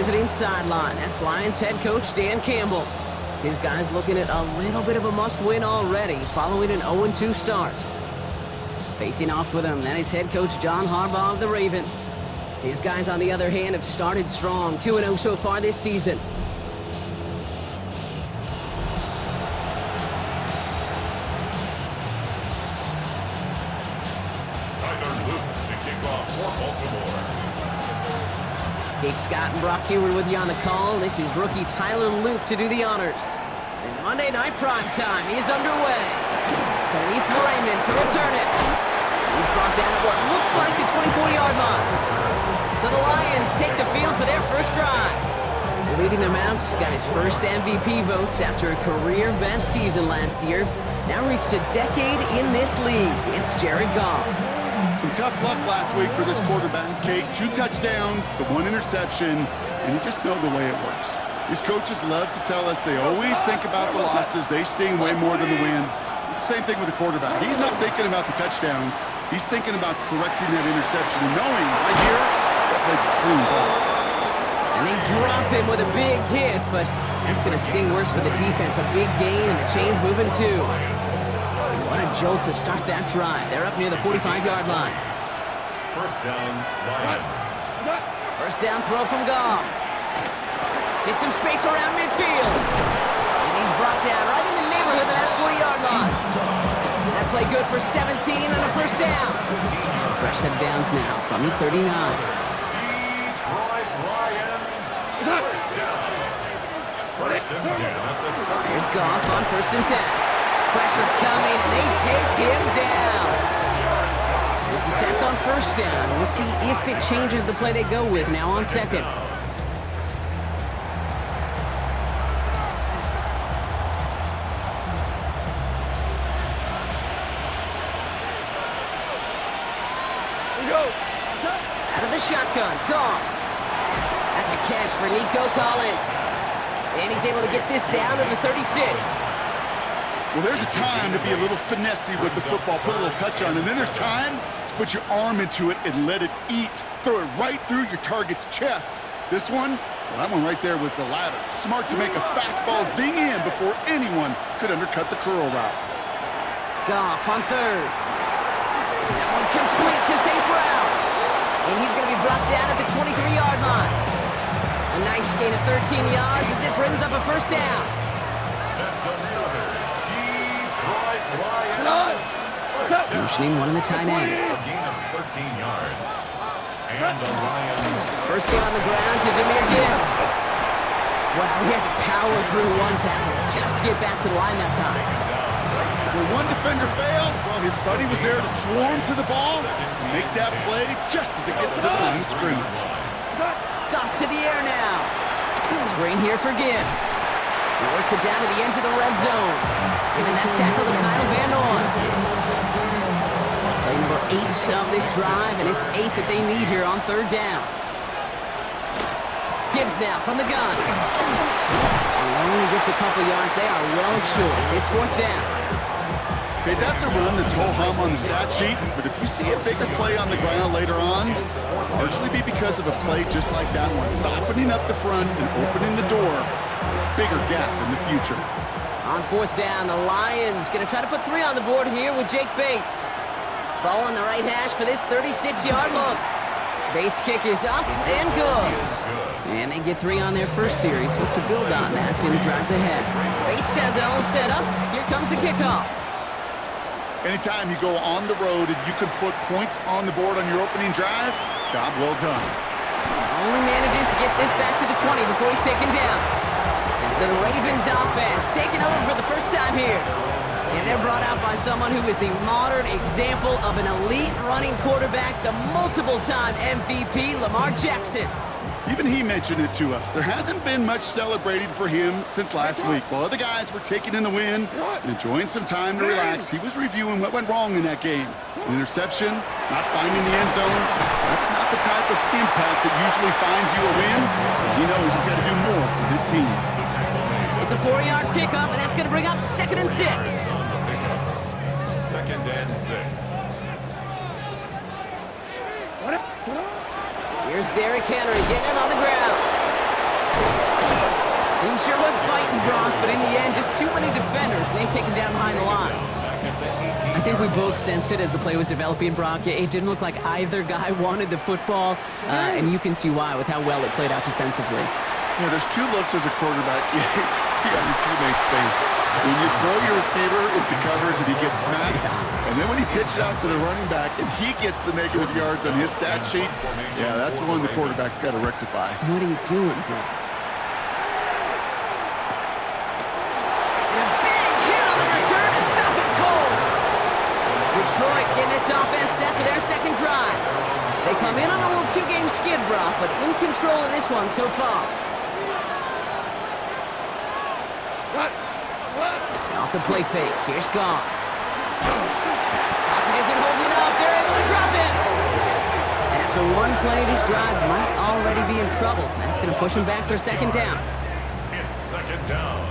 visiting sideline. That's Lions head coach Dan Campbell. His guys looking at a little bit of a must-win already, following an 0-2 start. Facing off with him, that is head coach John Harbaugh of the Ravens. His guys, on the other hand, have started strong, 2-0 so far this season. Kate Scott and Brock Heward with you on the call. This is rookie Tyler Luke to do the honors. And Monday Night Prime Time is underway. Khalif Raymond to return it. He's brought down at what looks like the 24-yard line. So the Lions take the field for their first drive. Leading them out, got his first MVP votes after a career-best season last year. Now reached a decade in this league. It's Jared Goff. Some tough luck last week for this quarterback, Kate. 2 touchdowns, the 1 interception, and you just know the way it works. These coaches love to tell us they always think about the losses. They sting way more than the wins. It's the same thing with the quarterback. He's not thinking about the touchdowns. He's thinking about correcting that interception and knowing right here that plays a clean ball. And they drop him with a big hit, but that's going to sting worse for the defense. A big gain, and the chain's moving too. What a jolt to start that drive. They're up near the 45-yard line. First down, Lions. First down throw from Goff. Hits some space around midfield. And he's brought down right in the neighborhood of that 40-yard line. That play good for 17 and a first down. So fresh set of downs now from the 39. Detroit Lions, first down. First and 10 at the 30. Here's Goff on first and 10. Pressure coming, and they take him down. It's a sack on first down. We'll see if it changes the play they go with now on second. Out of the shotgun, Goff. That's a catch for Nico Collins. And he's able to get this down to the 36. Well, there's a time to be a little finessey with the football, put a little touch on, and then there's time to put your arm into it and let it eat. Throw it right through your target's chest. This one, well, that one right there was the latter. Smart to make a fastball zing in before anyone could undercut the curl route. Goff on third. That one complete to St. Brown. And he's going to be brought down at the 23-yard line. A nice gain of 13 yards as it brings up a first down. That's another Detroit Lions. Motioning one of the tight ends. A gain of 13 yards. And the Lions. First down on the ground to Jahmyr Gibbs. Well, he had to power through one tackle just to get back to the line that time. When one defender failed, well, his buddy was there to swarm to the ball and make that play just as it gets to the line of scrimmage. Goff to the air now. Screen here for Gibbs. He works it down to the edge of the red zone. Giving that tackle to Kyle Van Noy. Play number 8 of this drive, and it's 8 that they need here on third down. Gibbs now from the gun. He only gets a couple yards. They are well short. It's fourth down. Okay, that's a run that's ho-hum on the stat sheet, but if you see a bigger play on the ground later on, it'll largely be because of a play just like that one, softening up the front and opening the door for a bigger gap in the future. On fourth down, the Lions going to try to put 3 on the board here with Jake Bates. Ball on the right hash for this 36-yard look. Bates' kick is up and good. And they get 3 on their first series. Hope to build on that in the drives ahead. Bates has it all set up. Here comes the kickoff. Anytime you go on the road and you can put points on the board on your opening drive, job well done. Only manages to get this back to the 20 before he's taken down. So the Ravens offense taking over for the first time here. And they're brought out by someone who is the modern example of an elite running quarterback, the multiple-time MVP, Lamar Jackson. Even he mentioned it to us. There hasn't been much celebrating for him since last week. While other guys were taking in the win and enjoying some time to relax, he was reviewing what went wrong in that game. An interception, not finding the end zone. That's not the type of impact that usually finds you a win. He knows he's got to do more for his team. It's a 4-yard pickup, and that's going to bring up 2nd and 6. 2nd and 6. Here's Derrick Henry getting it on the ground. He sure was fighting, Brock, but in the end, just too many defenders. They take him down behind the line. I think we both sensed it as the play was developing, Brock. It didn't look like either guy wanted the football, and you can see why with how well it played out defensively. Yeah, there's two looks as a quarterback you hate to see on your teammate's face. When you throw your receiver into coverage and he gets smacked, and then when you pitch it out to the running back and he gets the negative yards on his stat sheet, yeah, that's one the quarterback's got to rectify. What are you doing, bro? And a big hit on the return to stop it cold. Detroit getting its offense set for their second drive. They come in on a little two-game skid, Brock, but in control of this one so far. Off the play fake, here's Goff. Pocket isn't holding up, they're able to drop it. And after one play, this drive might already be in trouble. That's going to push him back for a second down. It's second down.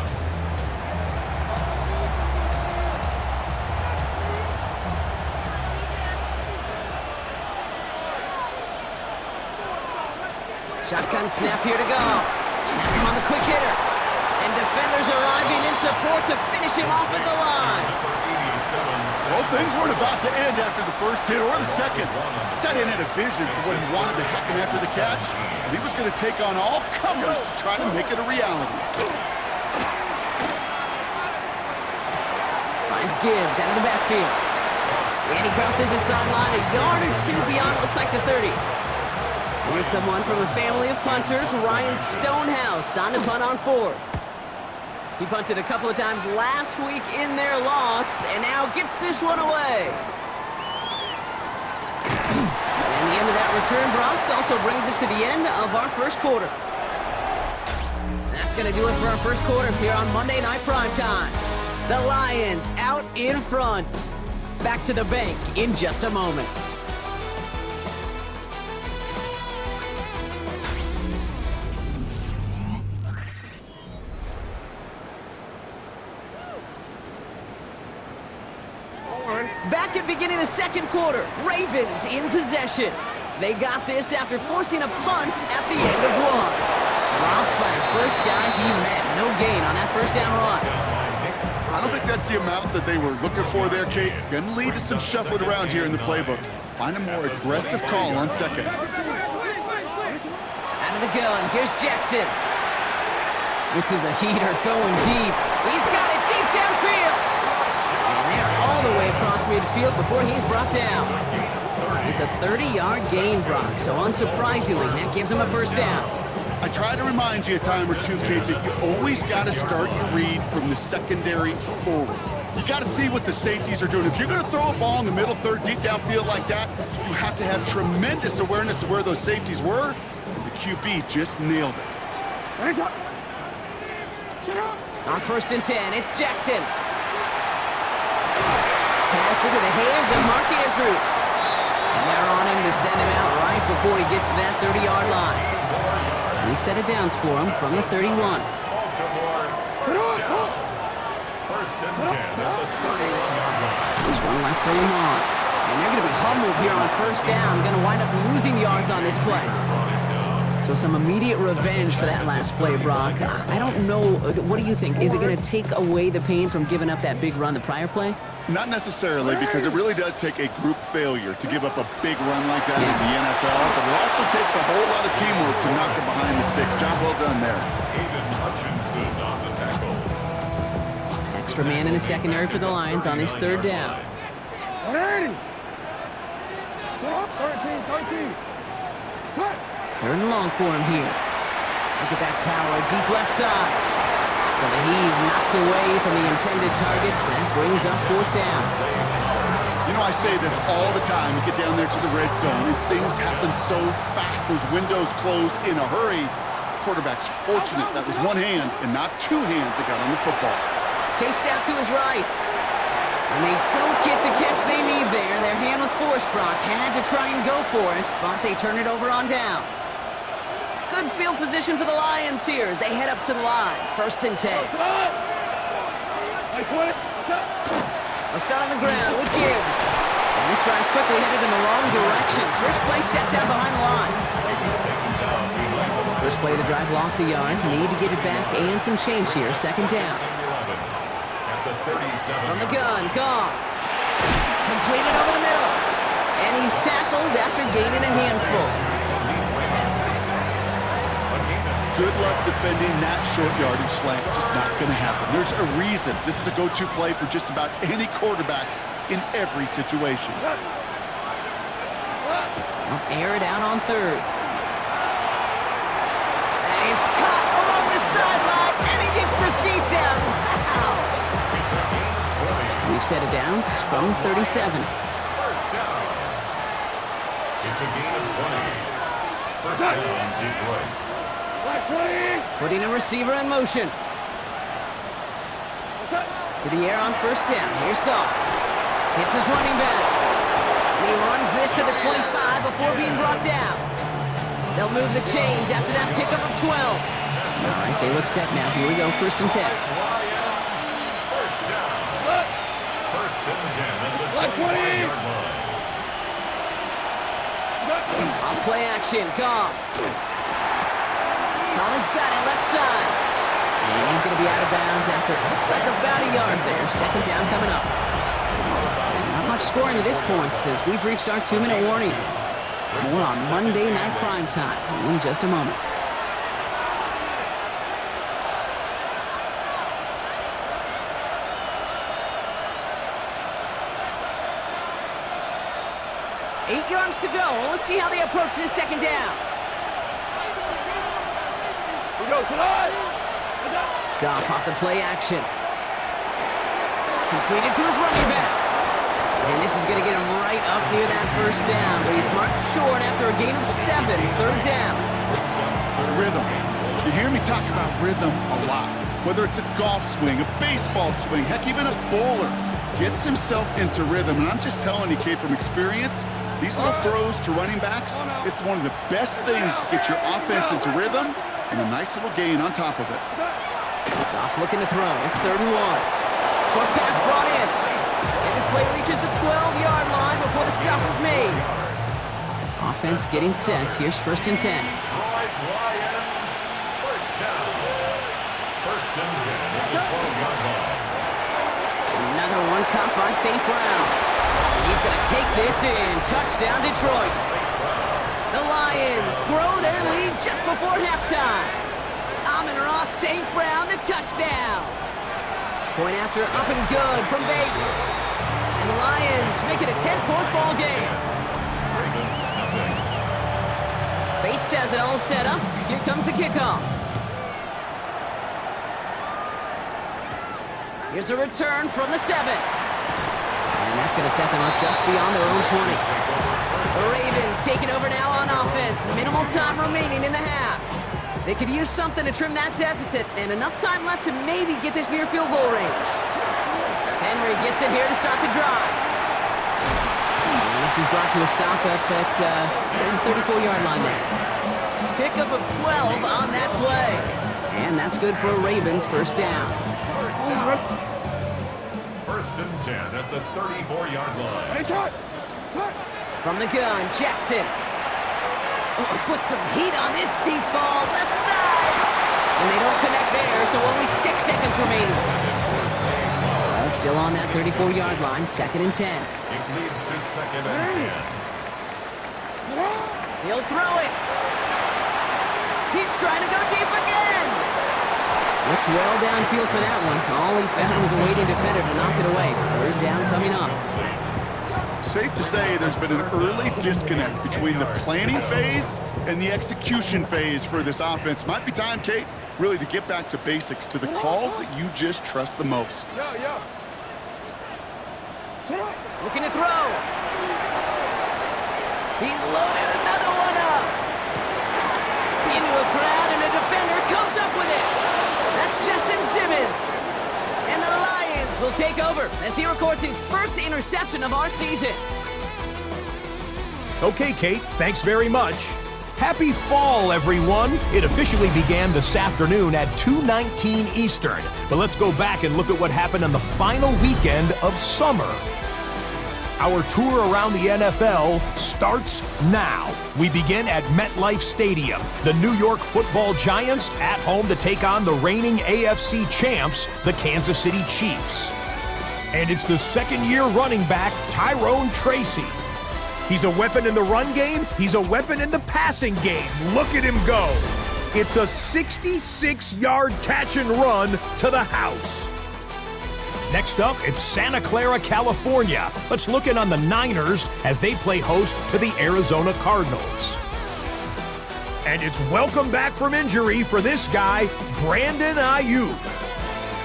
Shotgun snap here to Goff. That's him on the quick hitter. And defenders arriving in support to finish him off at the line. Well, things weren't about to end after the first hit or the second. This tight end had a vision for what he wanted to happen after the catch, and he was going to take on all comers to try to make it a reality. Finds Gibbs out of the backfield. And he crosses the sideline a yard or two beyond, it looks like the 30. Here's someone from a family of punters, Ryan Stonehouse, on the punt on fourth. He punted a couple of times last week in their loss, and now gets this one away. And the end of that return, Brock, also brings us to the end of our first quarter. That's going to do it for our first quarter here on Monday Night Primetime. The Lions out in front. Back to the bank in just a moment. Back at beginning of the second quarter, Ravens in possession. They got this after forcing a punt at the end of one. Dropped by the first guy he met. No gain on that first down run. I don't think that's the amount that they were looking for there, Kate. Going to lead to some shuffling around here in the playbook. Find a more aggressive call on second. Out of the gun, here's Jackson. This is a heater going deep. He's got it deep downfield. And they're all the way across midfield before he's brought down. It's a 30-yard gain, Brock, so unsurprisingly, that gives him a first down. I try to remind you a time or two, Kate, that you always got to start your read from the secondary forward. You got to see what the safeties are doing. If you're going to throw a ball in the middle third, deep downfield like that, you have to have tremendous awareness of where those safeties were. And the QB just nailed it. On 1st and 10, it's Jackson. Pass into the hands of Mark Andrews. And they're on him to send him out right before he gets to that 30-yard line. We've set it downs for him from the 31. First and 10 at the 31-yard line. There's one left for Lamar. And they're going to be humbled here on first down. Going to wind up losing yards on this play. So some immediate revenge for that last play, Brock. I don't know. What do you think? Is it going to take away the pain from giving up that big run the prior play? Not necessarily, because it really does take a group failure to give up a big run like that in the NFL, but it also takes a whole lot of teamwork to knock it behind the sticks. Job well done there. Aiden Hutchinson on the tackle. Extra man in the secondary for the Lions on this third down. 3rd and long for him here. Look at that power, deep left side. So the heave knocked away from the intended targets. That brings up 4th down. You know, I say this all the time. You get down there to the red zone, and things happen so fast. Those windows close in a hurry. The quarterback's fortunate that was one hand and not two hands that got on the football. Chased out to his right. And they don't get the catch they need there. Their hand was forced, Brock. Had to try and go for it, but they turn it over on downs. Good field position for the Lions here as they head up to the line. 1st and 10. They'll start on the ground with Gibbs. And this drive's quickly headed in the wrong direction. First play set down behind the line. First play of the drive lost a yard. Need to get it back and some change here. Second down. From the gun, Goff. Completed over the middle. And he's tackled after gaining a handful. Good luck defending that short yardage slant. Just not going to happen. There's a reason this is a go-to play for just about any quarterback in every situation. I'll air it out on third. That is caught along the sideline, and he gets the feet down. Wow! We've set it down from 37. First down. It's a gain of 20. First down, Detroit. Putting a receiver in motion. To the air on first down. Here's Goff. Hits his running back. And he runs this to the 25 before being brought down. They'll move the chains after that pickup of 12. All right, they look set now. Here we go, first and 10. First down. First and 10 at the 25-yard line. Off play action, Goff. Collins got it left side. And he's going to be out of bounds after it looks like about a yard there. Second down coming up. Not much scoring to this point as we've reached our 2-minute warning. More on Monday Night Primetime in just a moment. Eight yards to go. Let's see how they approach this second down. Goff off the play action. Completed to his running back. And this is going to get him right up near that first down. But he's marked short after a gain of 7. Third down. Rhythm. You hear me talk about rhythm a lot. Whether it's a golf swing, a baseball swing, heck, even a bowler gets himself into rhythm. And I'm just telling you, Kate, from experience, these little throws to running backs, it's one of the best things to get your offense into rhythm and a nice little gain on top of it. Goff looking to throw. It's 3rd and 1. Short pass brought in. And this play reaches the 12-yard line before the stop is made. Offense getting set. Here's 1st and 10. Lions, first down. First and 10 at the 12-yard line. Another one caught by St. Brown. And he's going to take this in. Touchdown, Detroit. The Lions grow their lead just before halftime. Amon-Ra St. Brown, the touchdown. Point after up and good from Bates. And the Lions make it a 10-point ball game. Ravens, nothing. Bates has it all set up. Here comes the kickoff. Here's a return from the 7. And that's going to set them up just beyond their own 20. The Ravens taking over now on offense. Minimal time remaining in the half. They could use something to trim that deficit, and enough time left to maybe get this near field goal range. Henry gets it here to start the drive. And this is brought to a stop up at the 34-yard line there. Pickup of 12 on that play. And that's good for a Ravens first down. First down. First and 10 at the 34-yard line. From the gun, Jackson. Oh, put some heat on this deep ball, left side. And they don't connect there, so only 6 seconds remaining. Still on that 34-yard line, 2nd and 10. It leads to 2nd and 10. He'll throw it. He's trying to go deep again. Looked well downfield for that one. All he found was a waiting defender to knock it away. 3rd down coming up. Safe to say there's been an early disconnect between the planning phase and the execution phase for this offense. Might be time, Kate, really to get back to basics, to the calls that you just trust the most. Looking to throw. He's loaded another one up. Into a crowd, and a defender comes up with it. That's Justin Simmons. And the Lions will take over as he records his first interception of our season. Okay, Kate, thanks very much. Happy fall, everyone. It officially began this afternoon at 2:19 Eastern. But let's go back and look at what happened on the final weekend of summer. Our tour around the NFL starts now. We begin at MetLife Stadium. The New York Football Giants at home to take on the reigning AFC champs, the Kansas City Chiefs. And it's the second-year running back, Tyrone Tracy. He's a weapon in the run game. He's a weapon in the passing game. Look at him go. It's a 66-yard catch and run to the house. Next up, it's Santa Clara, California. Let's look in on the Niners as they play host to the Arizona Cardinals. And it's welcome back from injury for this guy, Brandon Ayuk.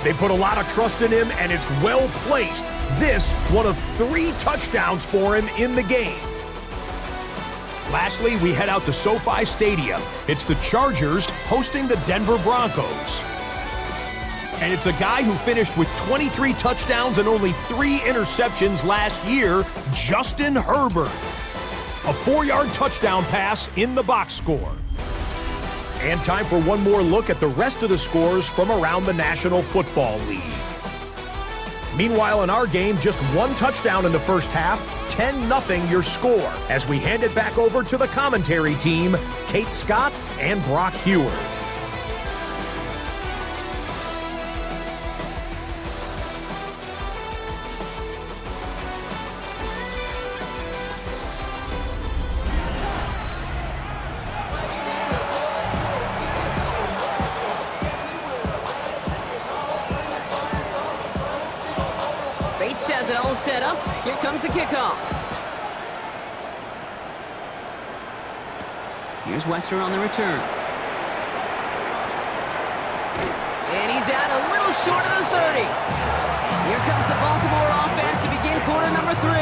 They put a lot of trust in him, and it's well placed. This, one of 3 touchdowns for him in the game. Lastly, we head out to SoFi Stadium. It's the Chargers hosting the Denver Broncos. And it's a guy who finished with 23 touchdowns and only 3 interceptions last year, Justin Herbert. A 4-yard touchdown pass in the box score. And time for one more look at the rest of the scores from around the National Football League. Meanwhile, in our game, just 1 touchdown in the first half, 10-0 your score, as we hand it back over to the commentary team, Kate Scott and Brock Heward. Bates has it all set up. Here comes the kickoff. Here's Wester on the return. And he's out a little short of the 30. Here comes the Baltimore offense to begin quarter number 3.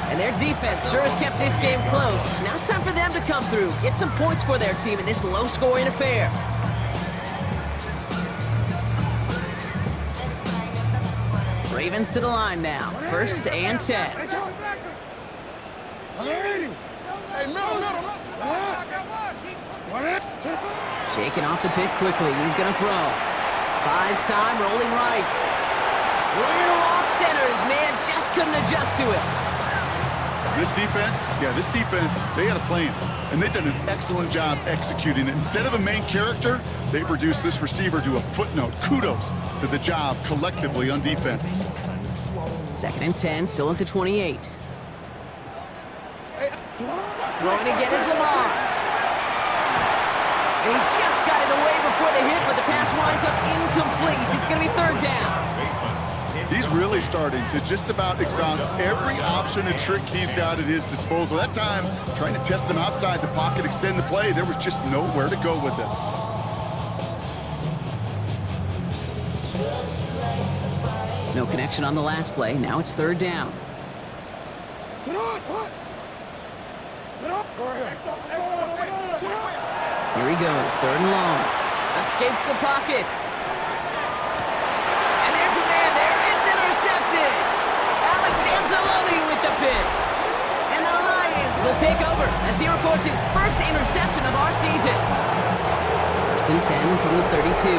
And their defense sure has kept this game close. Now it's time for them to come through, get some points for their team in this low-scoring affair. Ravens to the line now. 1st and 10. Shaking off the pick quickly. He's going to throw. Buys time, rolling right. Little off center. His man just couldn't adjust to it. This defense, they had a plan, and they've done an excellent job executing it. Instead of a main character, they've reduced this receiver to a footnote. Kudos to the job collectively on defense. 2nd and 10, still at the 28. Throwing again is Lamar. And he just got it away before the hit, but the pass winds up incomplete. It's going to be 3rd down. He's really starting to just about exhaust every option and trick he's got at his disposal. That time, trying to test him outside the pocket, extend the play, there was just nowhere to go with it. No connection on the last play. Now it's 3rd down. Here he goes, 3rd and long. Escapes the pocket. And there's a man there. It's intercepted. Alex Anzalone with the pick. And the Lions will take over as he records his 1st interception of our season. 1st and 10 from the 32.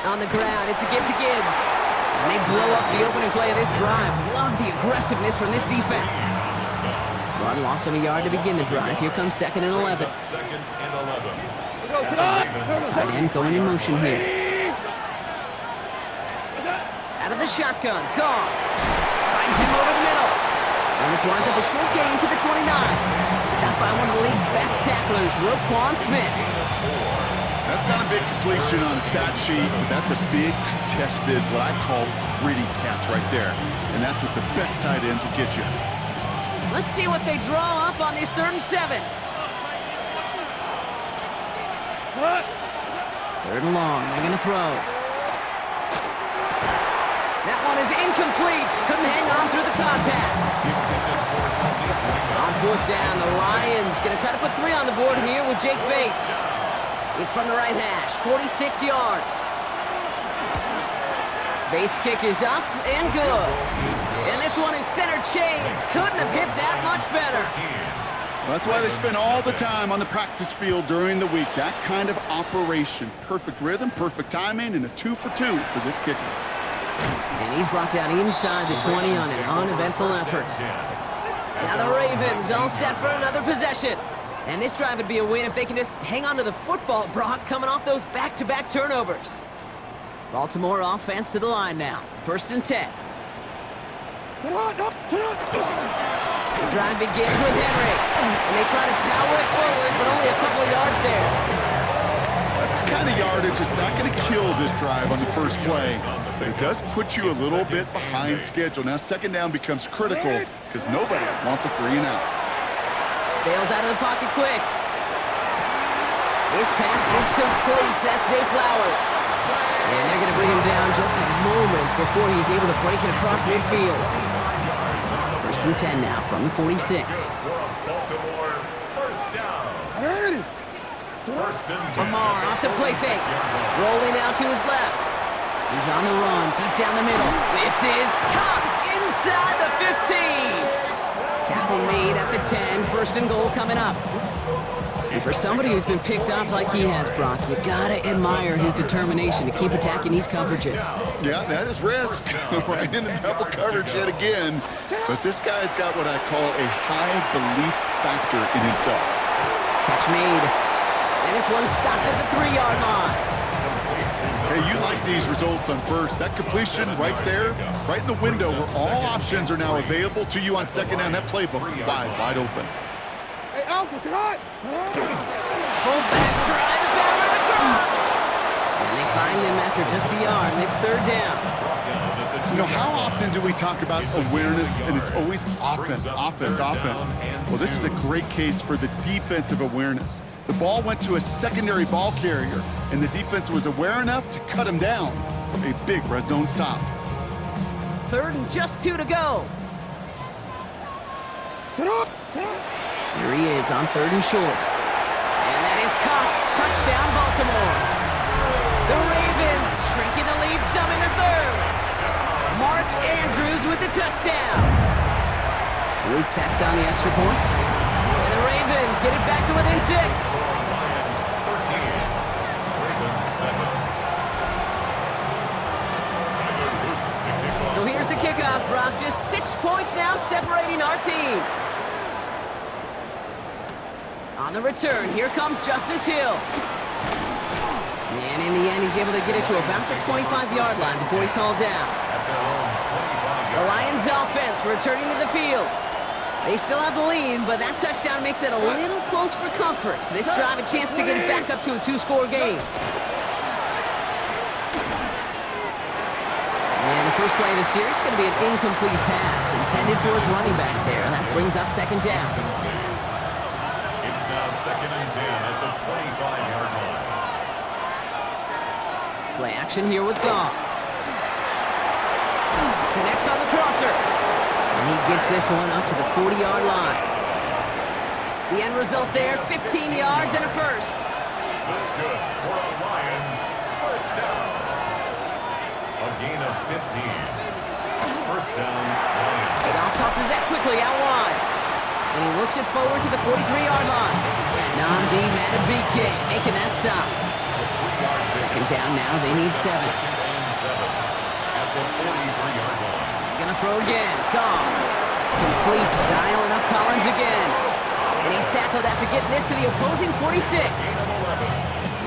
On the ground, it's a give to Gibbs. And they blow up the opening play of this drive. Love the aggressiveness from this defense. Run loss of a yard to begin the drive. Here comes 2nd and 11. Tight end going in motion here. Out of the shotgun, Carr. Finds him over the middle. And this winds up a short gain to the 29. Stopped by one of the league's best tacklers, Roquan Smith. That's not a big completion on the stat sheet, but that's a big contested, what I call gritty catch right there. And that's what the best tight ends will get you. Let's see what they draw up on this 3rd and 7. 3rd and long, they're gonna throw. That one is incomplete. Couldn't hang on through the contact. On 4th down, the Lions gonna try to put 3 on the board here with Jake Bates. It's from the right hash, 46 yards. Bates' kick is up and good. And this one is center chains. Couldn't have hit that much better. That's why they spend all the time on the practice field during the week. That kind of operation. Perfect rhythm, perfect timing, and a 2 for 2 for this kicker. And he's brought down inside the 20 on an uneventful effort. Now the Ravens all set for another possession. And this drive would be a win if they can just hang on to the football, Brock, coming off those back-to-back turnovers. Baltimore offense to the line now. 1st and 10. The drive begins with Henry. And they try to power it forward, but only a couple of yards there. That's the kind of yardage that's not going to kill this drive on the first play. But it does put you a little bit behind schedule. Now 2nd down becomes critical because nobody wants a 3 and out. Bales out of the pocket quick. His pass is complete. That's Zay Flowers. And they're going to bring him down just a moment before he's able to break it across midfield. 1st and 10 now from the 46. Baltimore, 1st down. 1st and 10. Lamar off the play fake. Rolling out to his left. He's on the run, deep down the middle. This is caught inside the 15. Tackle made at the 10. 1st and goal coming up. And for somebody who's been picked off like he has, Brock, you gotta admire his determination to keep attacking these coverages. Yeah, that is risk. Right into double coverage yet again. But this guy's got what I call a high belief factor in himself. Catch made. And this one's stopped at the 3-yard line. Hey, you like these results on first. That completion right there, right in the window where all options are now available to you on 2nd down. That playbook wide open. Hey, Alpha, say hi. Fullback try to barrel it across. And they find them after just a yard, and it's 3rd down. You know, how often do we talk about awareness, and it's always offense. Well, this is a great case for the defensive awareness. The ball went to a secondary ball carrier, and the defense was aware enough to cut him down for a big red zone stop. 3rd and just 2 to go. Here he is on 3rd and short. And that is caught. Touchdown, Baltimore. The Ravens shrinking the lead some in the 3rd. Mark Andrews with the touchdown. Luke tacks on the extra point. And the Ravens get it back to within 6. Lions 13. Ravens 7. So here's the kickoff, Brock. Just 6 points now separating our teams. On the return, here comes Justice Hill. And in the end, he's able to get it to about the 25-yard line before he's hauled down. The Lions offense returning to the field. They still have the lead, but that touchdown makes it a little close for comfort. So this drive a chance to get it back up to a 2-score game. And the first play of the series is going to be an incomplete pass intended for his running back there. And that brings up 2nd down. It's now 2nd and 10 at the 25-yard line. Play action here with Goff. Connects on the crosser. And he gets this one up to the 40-yard line. The end result there, 15 yards and a first. That's good for the Lions. 1st down. A gain of 15. 1st down, Lions. Goff tosses that quickly out wide. And he looks it forward to the 43-yard line. Namdi Matabike making that stop. 2nd down now, they need 7. 2nd and 7 at the 43-yard line. Gonna throw again, Goff. Completes, dialing up Collins again. And he's tackled after getting this to the opposing 46.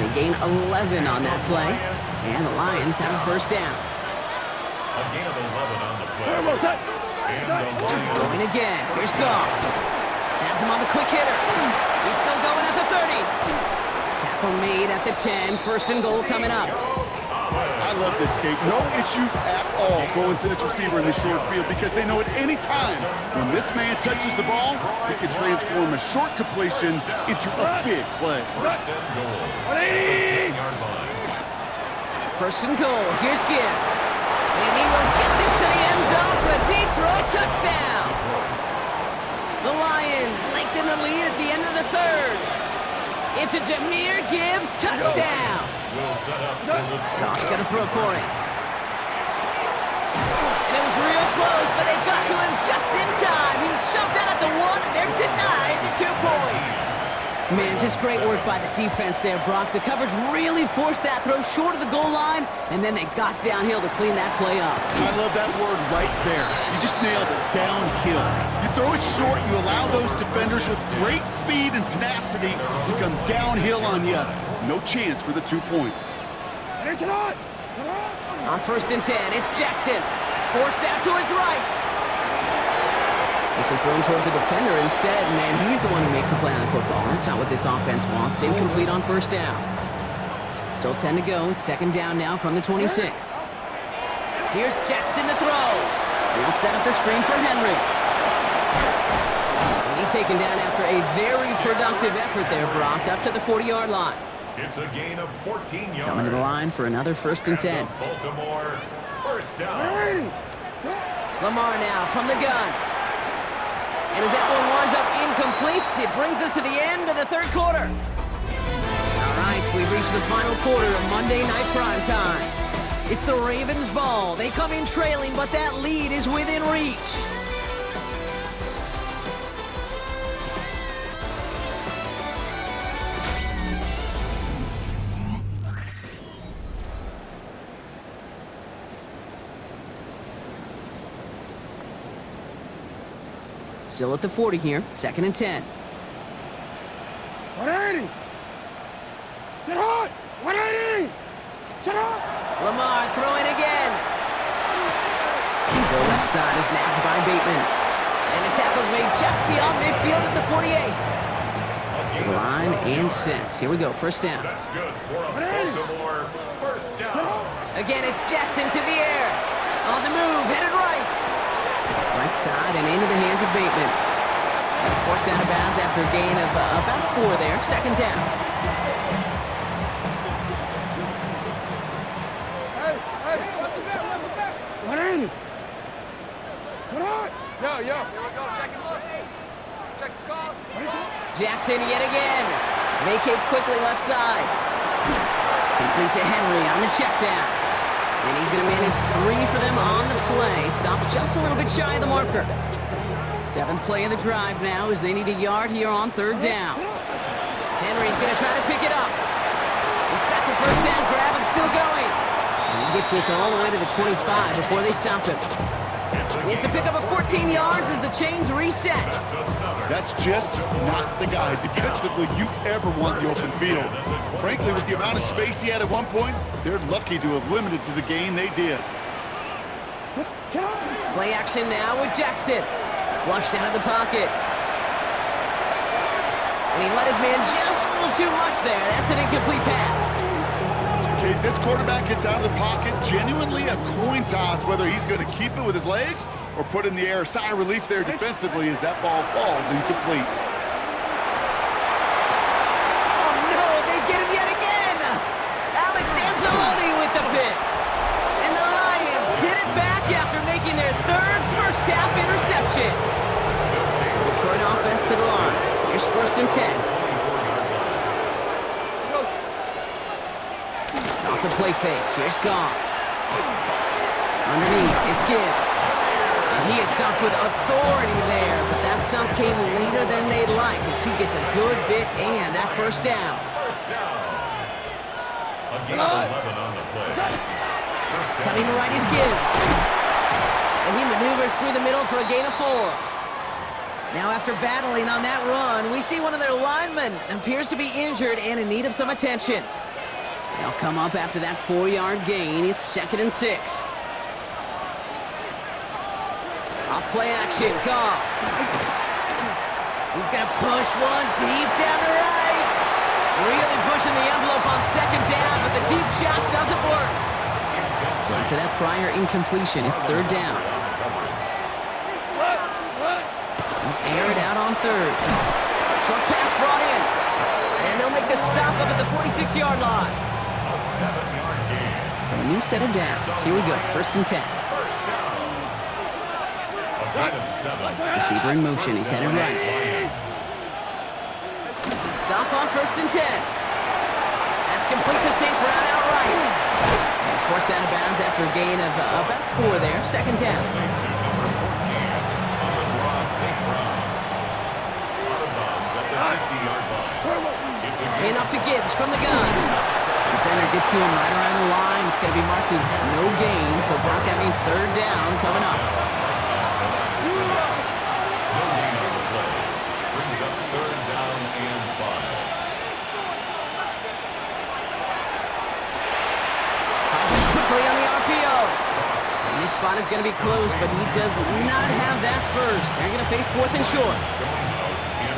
They gain 11 on that play. And the Lions have a 1st down. A gain of 11 on the play. And the Lions Going again, here's Goff. Has him on the quick hitter. He's still going at the 30. Tackle made at the 10. 1st and goal coming up. I love this, Kate. No issues at all going to this receiver in the short field because they know at any time when this man touches the ball, he can transform a short completion into a big play. 1st and goal. At the 10-yard line. 1st and goal, here's Gibbs. And he will get this to the end zone for a Detroit touchdown. The Lions lengthen the lead at the end of the 3rd. It's a Jahmyr Gibbs touchdown. Will set up for the Goff's gonna throw for it. And it was real close, but they got to him just in time. He's shoved out of the one, and they're denied the 2 points. Man, just great work by the defense there, Brock. The coverage really forced that throw short of the goal line, and then they got downhill to clean that play up. I love that word right there. You just nailed it, downhill. You throw it short, you allow those defenders with great speed and tenacity to come downhill on you. No chance for the 2 points. On 1st and 10, it's Jackson. Forced out to his right. This is thrown towards a defender instead. Man, he's the one who makes a play on the football. That's not what this offense wants. Incomplete on 1st down. Still 10 to go. It's 2nd down now from the 26. Here's Jackson to throw. He'll set up the screen for Henry. And he's taken down after a very productive effort there, Brock, up to the 40-yard line. It's a gain of 14 yards. Coming to the line for another 1st and 10. Baltimore, 1st down. Lamar now from the gun. And as that one winds up incomplete, it brings us to the end of the 3rd quarter. All right, we've reached the final quarter of Monday Night Primetime. It's the Ravens' ball. They come in trailing, but that lead is within reach. Still at the 40 here, 2nd and 10. 180! Sit hot! 180! Sit hot! Lamar throwing again. The left side is nabbed by Bateman. And the tackle's made just beyond midfield at the 48. To the line and set. Here we go, 1st down. That's good for a Baltimore 1st down. Again, it's Jackson to the air. On the move, headed right. Right side and into the hands of Bateman. It's forced out of bounds after a gain of about 4 there. 2nd down. Hey, what's the back? 180! Sit hot! Yo. Here we go, second look. Check the call. Jackson yet again. Vacates quickly left side. Complete to Henry on the check down. And he's going to manage 3 for them on the play. Stop just a little bit shy of the marker. 7th play of the drive now as they need a yard here on 3rd down. Henry's going to try to pick it up. He's got the 1st down grab and still going. And he gets this all the way to the 25 before they stop him. It's a pickup of 14 yards as the chains reset. That's just not the guy defensively you ever want in the open field. Frankly, with the amount of space he had at one point, they're lucky to have limited to the gain they did. Play action now with Jackson. Flushed out of the pocket. And he let his man just a little too much there. That's an incomplete pass. Okay, this quarterback gets out of the pocket, genuinely a coin toss whether he's going to keep it with his legs or put in the air. Sigh of relief there defensively as that ball falls incomplete. Oh no, they get him yet again! Alex Anzalone with the pick. And the Lions get it back after making their 3rd first-half interception. Detroit offense to the line. Here's 1st and 10. Off the play fake, here's Goff. Underneath, it's Gibbs. And he is stopped with authority there, but that stop came later than they'd like as he gets a good bit and that 1st down. 1st down. A gain of 11 on the play. 1st down. Coming right is Gibbs. And he maneuvers through the middle for a gain of 4. Now after battling on that run, we see one of their linemen appears to be injured and in need of some attention. They'll come up after that 4-yard gain. It's 2nd and 6. Off play action, Goff. He's going to push one deep down the right. Really pushing the envelope on 2nd down, but the deep shot doesn't work. So after that prior incompletion, it's 3rd down. They'll air it out on 3rd. Short pass brought in. And they'll make the stop up at the 46-yard line. A 7-yard gain. So a new set of downs. Here we go, 1st and 10. 1st down. A gain of 7. Receiver in motion, he's headed right. Goff on 1st and 10. That's complete to St. Brown outright. And he's forced out of bounds after a gain of about 4 there, 2nd down. Number 14 on the draw, St. Brown. Enough to Gibbs from the gun. Defender gets to him right around the line. It's going to be marked as no gain, so Brock, that means third down coming up. No gain on the play. Brings up third down and 5. Finds him quickly on the RPO. And this spot is going to be close, but he does not have that first. They're going to face 4th and short.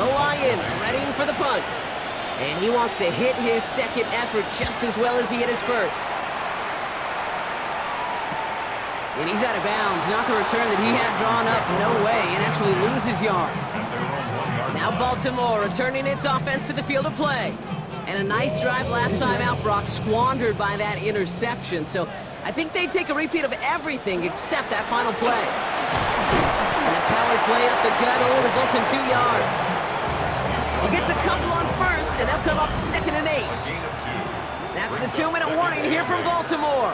The Lions readying for the punt. And he wants to hit his second effort just as well as he hit his first. And he's out of bounds. Not the return that he had drawn up. No way. And actually loses yards. Now Baltimore returning its offense to the field of play. And a nice drive last time out, Brock, squandered by that interception. So I think they take a repeat of everything except that final play. And the power play up the gut only results in 2 yards. He gets a couple on first, and they'll come up 2nd and 8. That's the 2-minute warning here from Baltimore.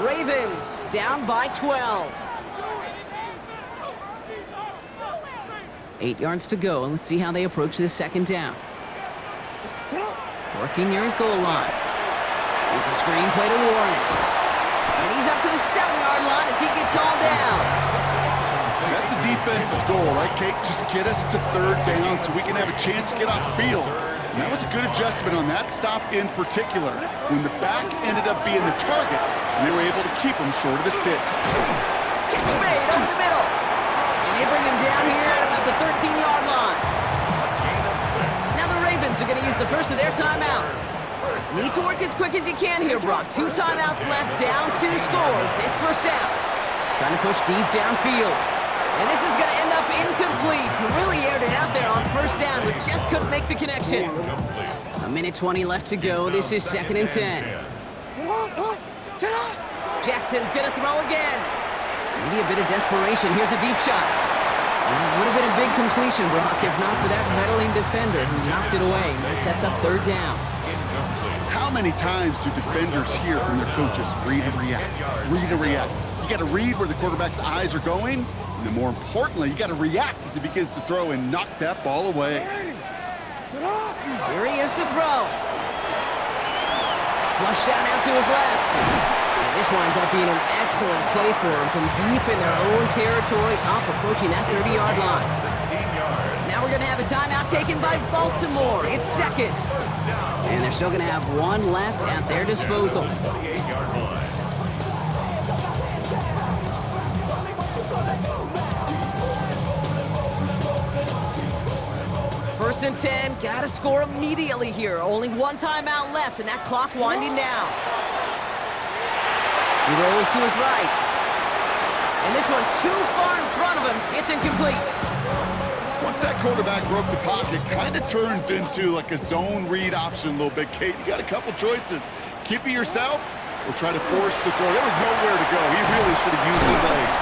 Ravens down by 12. 8 yards to go, and let's see how they approach this 2nd down. Working near his goal line. It's a screen play to Warren. And he's up to the 7-yard line as he gets all down. That's a defense's goal, right, Kate? Just get us to third down so we can have a chance to get off the field. And that was a good adjustment on that stop in particular, when the back ended up being the target, and they were able to keep him short of the sticks. Catch made over the middle. And they bring him down here at about the 13-yard line. Now the Ravens are going to use the first of their timeouts. Need to work as quick as you can here, Brock. 2 timeouts left, down 2 scores. It's first down. Trying to push deep downfield. And this is going to end up incomplete. He really aired it out there on first down, but just couldn't make the connection. 1:20 left to go. This is 2nd and 10. Jackson's going to throw again. Maybe a bit of desperation. Here's a deep shot. Well, it would have been a big completion, Brock, if not for that meddling defender who knocked it away. It sets up 3rd down. How many times do defenders hear from their coaches, read and react, read and react? You got to read where the quarterback's eyes are going, and then more importantly, you got to react as he begins to throw and knock that ball away. Here he is to throw. Flushed out now to his left. And this winds up being an excellent play for him from deep in their own territory, up approaching that 30-yard line. Now we're going to have a timeout taken by Baltimore. It's 2nd. And they're still going to have 1 left at their disposal. 28-yard line. First and 10, gotta score immediately here. Only 1 timeout left, and that clock winding down. He rolls to his right. And this one too far in front of him. It's incomplete. Once that quarterback broke the pocket, kind of turns into like a zone read option a little bit, Kate. You got a couple choices. Keep it yourself or try to force the throw. There was nowhere to go. He really should have used his legs.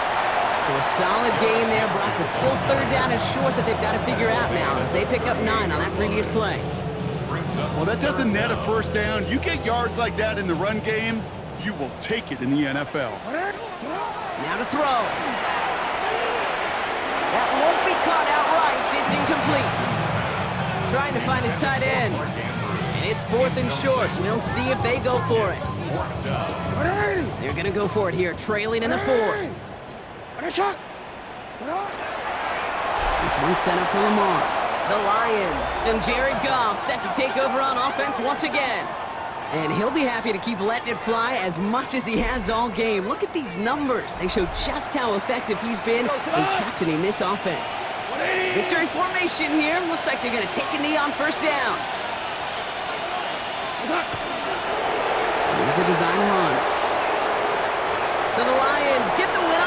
So a solid gain there, Brock, but still 3rd down and short that they've got to figure out now as they pick up 9 on that previous play. Well, that doesn't net a first down. You get yards like that in the run game, you will take it in the NFL. Now to throw. That won't be caught outright. It's incomplete. Trying to find his tight end. And it's 4th and short. We'll see if they go for it. They're going to go for it here, trailing in the 4th. This one's set up for Lamar. The Lions and Jared Goff set to take over on offense once again. And he'll be happy to keep letting it fly as much as he has all game. Look at these numbers. They show just how effective he's been in captaining this offense. Victory formation here. Looks like they're going to take a knee on first down. Here's a design run. So the Lions get the win